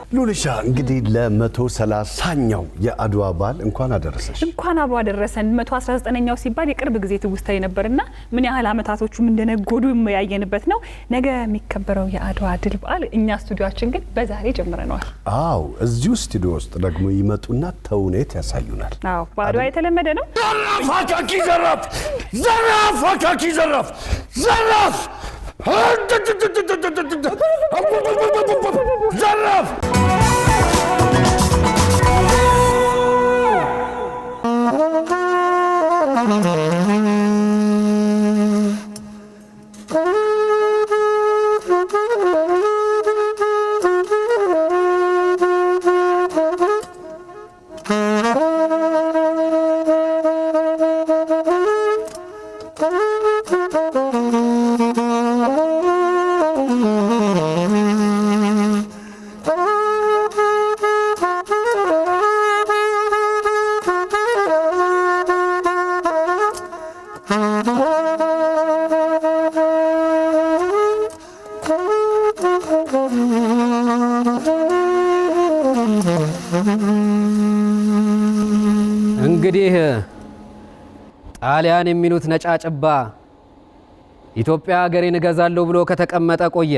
ሉልሻ እንግዲህ ለ130ኛው የአድዋ በዓል እንኳን አደረሰሽ። እንኳን አብሮ አደረሰን። 119ኛው ሲባል የቅርብ ጊዜ ትውስታ ነበርና ምን ያህል አመታቶቹም እንደነጎዱ ያያየንበት ነው። ነገ የሚከበረው የአድዋ ድል በዓል እኛ ስቱዲዮአችን ግን በዛሬ ጀምረናል። አዎ እዚሁ ስቱዲዮ ውስጥ ደግሞ ይመጡና ተውኔት ያሳዩናል። አዎ በአድዋ የተለመደ ነው። ዘራፍ ዘራፍ ዘራፍ ዘራፍ ዘራፍ ዘራፍ እንግዲህ ጣሊያን የሚሉት ነጫጭባ ኢትዮጵያ ሀገሬን እገዛለሁ ብሎ ከተቀመጠ ቆየ።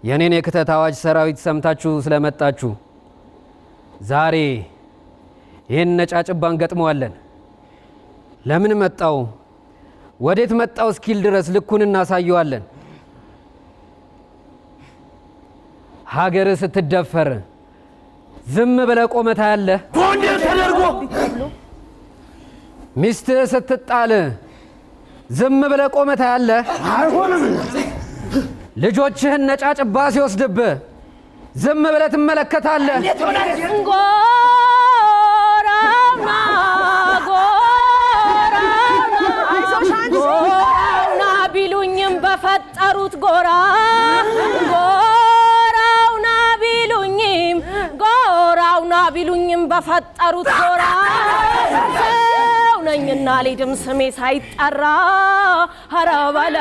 የኔን የክተት አዋጅ ሰራዊት ሰምታችሁ ስለመጣችሁ ዛሬ ይህን ነጫጭባ እንገጥመዋለን። ለምን መጣው ወዴት መጣው እስኪል ድረስ ልኩን እናሳየዋለን። ሀገር ስትደፈር ዝም ብለ ቆመታ ያለ ጎንደር ተደርጎ ሚስት ስትጣል ዝም ብለ ቆመታ ያለ አይሆንም። ልጆችህን ነጫጭባ ሲወስድብህ ዝም ብለ ትመለከታለህ። ጎራውና ጎራውና ቢሉኝም በፈጠሩት ጎራ ቢሉኝም በፈጠሩት ጎራ ሰው ነኝና ልድም ስሜ ሳይጠራ ሀራባላ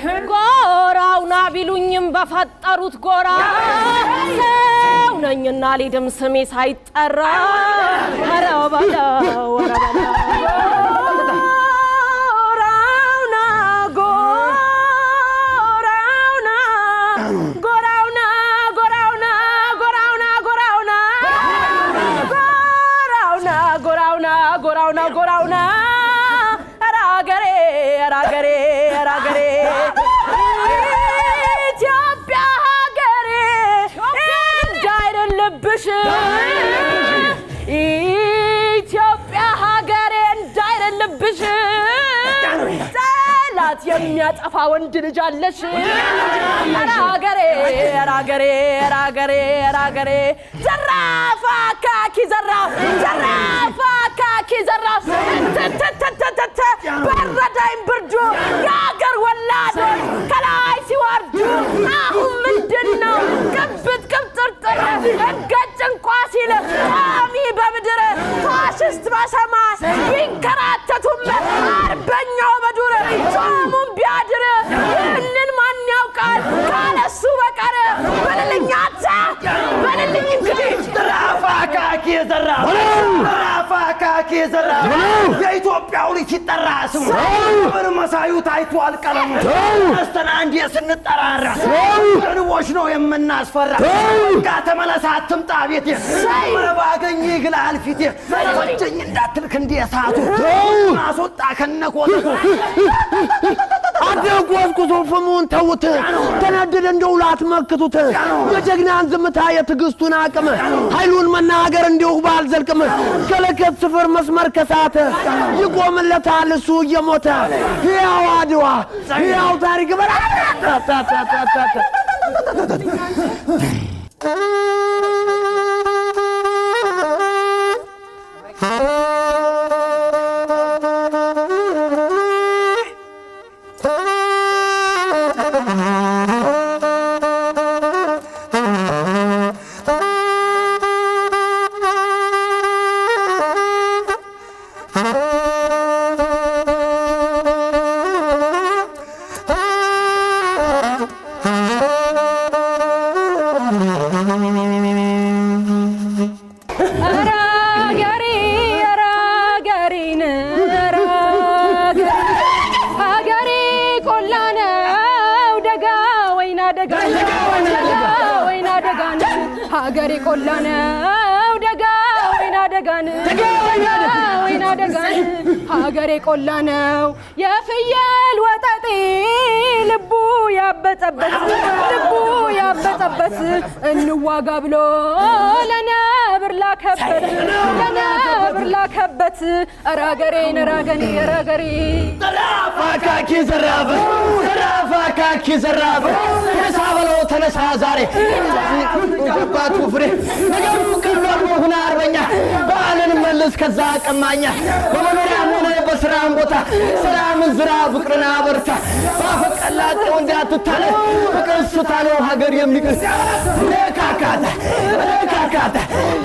ጎራውና ቢሉኝም በፈጠሩት ጎራ ሰው ነኝና ልድም ስሜ ሳይጠራ ሀራባላ ጎራውና አራገሬ ኢትዮጵያ ሀገሬ እንዳይደለብሽ ኢትዮጵያ ሀገሬ እንዳይደለብሽ ጠላት የሚያጠፋ ወንድ ልጅ አለሽ። አራገሬ ዘራፍ አካኪ ዘራፍ በረዳኝ ብርዱ የአገር ወላዶች ከላይ ሲወርዱ አሁን ምንድነው ቅብጥ ቅብጥርጥር እገጭ እንኳ ሲል ቋሚ በምድር ፋሽስት በሰማይ ቢንከራተቱም አርበኛው በዱር ጾሙን ቢያድር ይህንን ማን ያውቃል ካለሱ በቀር በልልኝ እንግዲህ ራፋካኪ ዘራ የኢትዮጵያው ልጅ ሲጠራ ስሙ ምን መሳዩ ታይቷል ቀለሙ አስተና እንዴ ስንጠራራ ንቦሽ ነው የምናስፈራ ጋ ተመለሳ አትምጣ ቤቴ ባገኝ ይግላል ፊቴ ወጭኝ እንዳትልክ እንደ እሳቱ ማስወጣ ከነኮቱ አደንቆስኩት ፍሙን ተውት ተነደደ እንደውላት መክቱት የጀግናን ዝምታ የትግስቱን አቅም ኃይሉን መናገር እንዲሁ ባልዘልቅም ከለከት ስፍር መስመር ከሳተ ይቆምለታል እሱ እየሞተ ሕያው አድዋ ሕያው ታሪክ በራ ሀገሬ ቆላ ነው ደጋ ወይና ደጋን ወይና ደጋን ሀገሬ ቆላ ነው የፍየል ወጠጤ ልቡ ያበጠበት እንዋጋ ብሎ ለነብር ላከበት ራገሬን ራገኔ ራገሬ አካኪ ዘራፍ ተነሳበለው ተነሳ ዛሬ ገባቱ ፍሬ ነገሩ ቀርቧል ሆነ አርበኛ በዓልን መልስ ከዛ ቀማኛ በመኖሪያም ሆነ በስራም ቦታ ሰላምን ዝራ ፍቅርን አበርታ ባፈቀላጤው እንዳትታለ ፍቅር ስታለው ሀገር የሚቅር ለካካታ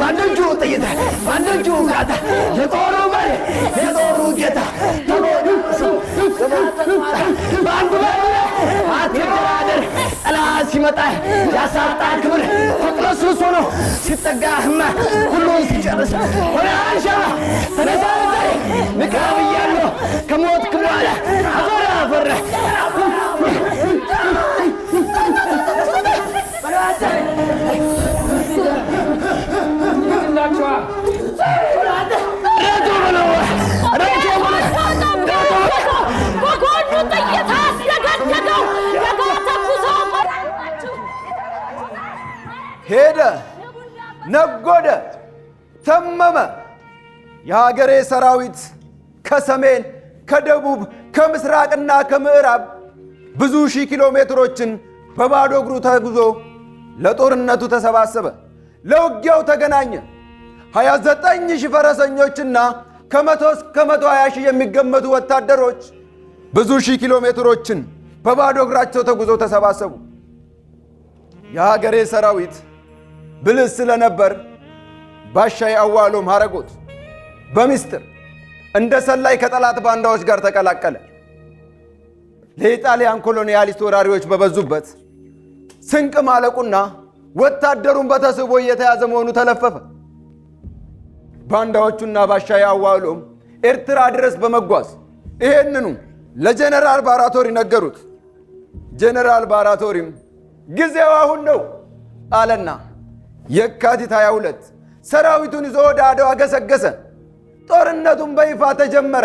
ባንደጁ ጥይት ባንደጁ ጋታ የጦሩ መሪ የጦሩ ጌታ ተሞዱ ባንዱ አትደራደር ጠላት ሲመጣ ያሳጣ ክብር ተቅለስልሶ ነው ሲጠጋህማ ሁሉን ሲጨርስ ወደ አንሻ ተነሳ ንቃ ብያለሁ ከሞትክ በኋላ አፈር ሄደ ነጎደ ተመመ የሀገሬ ሰራዊት ከሰሜን ከደቡብ ከምስራቅና ከምዕራብ ብዙ ሺህ ኪሎ ሜትሮችን በባዶ እግሩ ተጉዞ ለጦርነቱ ተሰባሰበ። ለውጊያው ተገናኘ። 29,000 ፈረሰኞችና ከ100 እስከ 120 ሺህ የሚገመቱ ወታደሮች ብዙ ሺህ ኪሎ ሜትሮችን በባዶ እግራቸው ተጉዘው ተሰባሰቡ። የሀገሬ ሰራዊት ብልህ ስለነበር ባሻይ አዋሎም ሐረጎት በሚስጥር እንደ ሰላይ ከጠላት ባንዳዎች ጋር ተቀላቀለ። ለኢጣሊያን ኮሎኒያሊስት ወራሪዎች በበዙበት ስንቅ ማለቁና ወታደሩን በተስቦ እየተያዘ መሆኑ ተለፈፈ። ባንዳዎቹና ባሻይ አዋሎም ኤርትራ ድረስ በመጓዝ ይሄንኑ ለጀነራል ባራቶሪ ነገሩት። ጀነራል ባራቶሪም ጊዜው አሁን ነው አለና የካቲት 22 ሰራዊቱን ይዞ ወደ አድዋ ገሰገሰ። ጦርነቱን በይፋ ተጀመረ።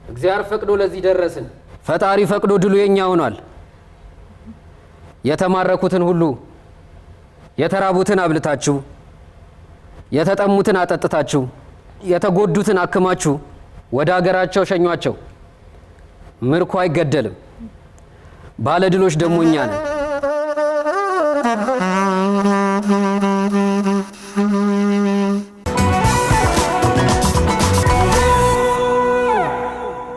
እግዚአብሔር ፈቅዶ ለዚህ ደረስን። ፈጣሪ ፈቅዶ ድሉ የኛ ሆኗል። የተማረኩትን ሁሉ የተራቡትን አብልታችሁ የተጠሙትን አጠጥታችሁ የተጎዱትን አክማችሁ ወደ ሀገራቸው ሸኟቸው። ምርኮ አይገደልም። ባለድሎች ደግሞ እኛ ነን።